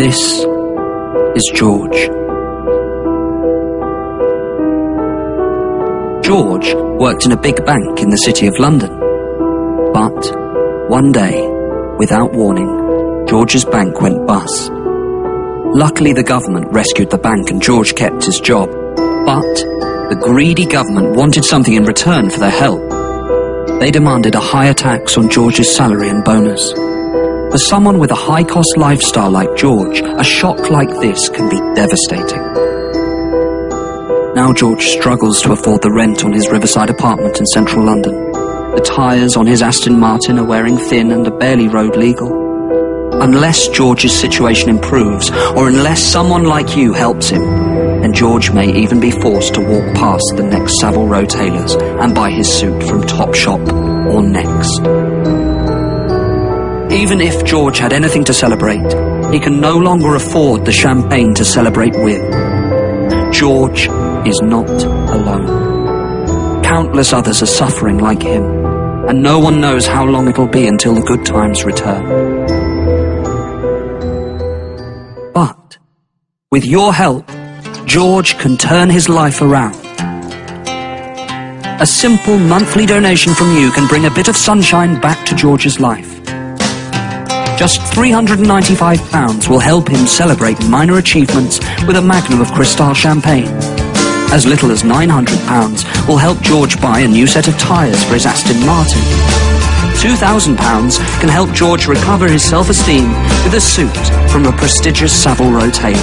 This is George. George worked in a big bank in the city of London. But one day, without warning, George's bank went bust. Luckily, the government rescued the bank and George kept his job. But the greedy government wanted something in return for their help. They demanded a higher tax on George's salary and bonus. For someone with a high-cost lifestyle like George, a shock like this can be devastating. Now George struggles to afford the rent on his riverside apartment in central London. The tyres on his Aston Martin are wearing thin and are barely road legal. Unless George's situation improves, or unless someone like you helps him, then George may even be forced to walk past the next Savile Row tailors and buy his suit from Topshop or Next. Even if George had anything to celebrate, he can no longer afford the champagne to celebrate with. George is not alone. Countless others are suffering like him, and no one knows how long it'll be until the good times return. But, with your help, George can turn his life around. A simple monthly donation from you can bring a bit of sunshine back to George's life. Just £395 will help him celebrate minor achievements with a magnum of Cristal champagne. As little as £900 will help George buy a new set of tyres for his Aston Martin. £2,000 can help George recover his self-esteem with a suit from a prestigious Savile Row tailor.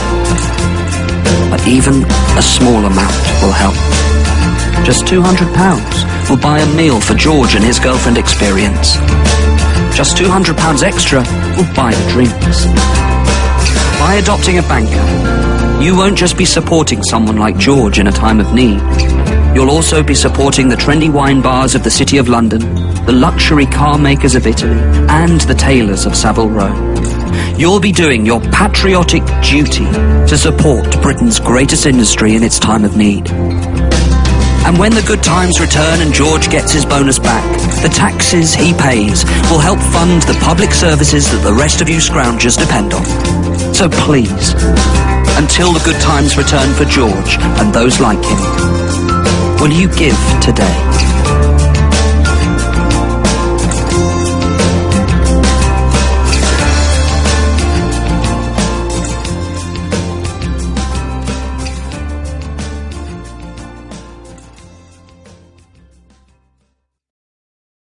But even a small amount will help. Just £200 will buy a meal for George and his girlfriend Experience. Just £200 extra will buy the drinks. By adopting a banker, you won't just be supporting someone like George in a time of need. You'll also be supporting the trendy wine bars of the City of London, the luxury car makers of Italy, and the tailors of Savile Row. You'll be doing your patriotic duty to support Britain's greatest industry in its time of need. And when the good times return and George gets his bonus back, the taxes he pays will help fund the public services that the rest of you scroungers depend on. So please, until the good times return for George and those like him, will you give today?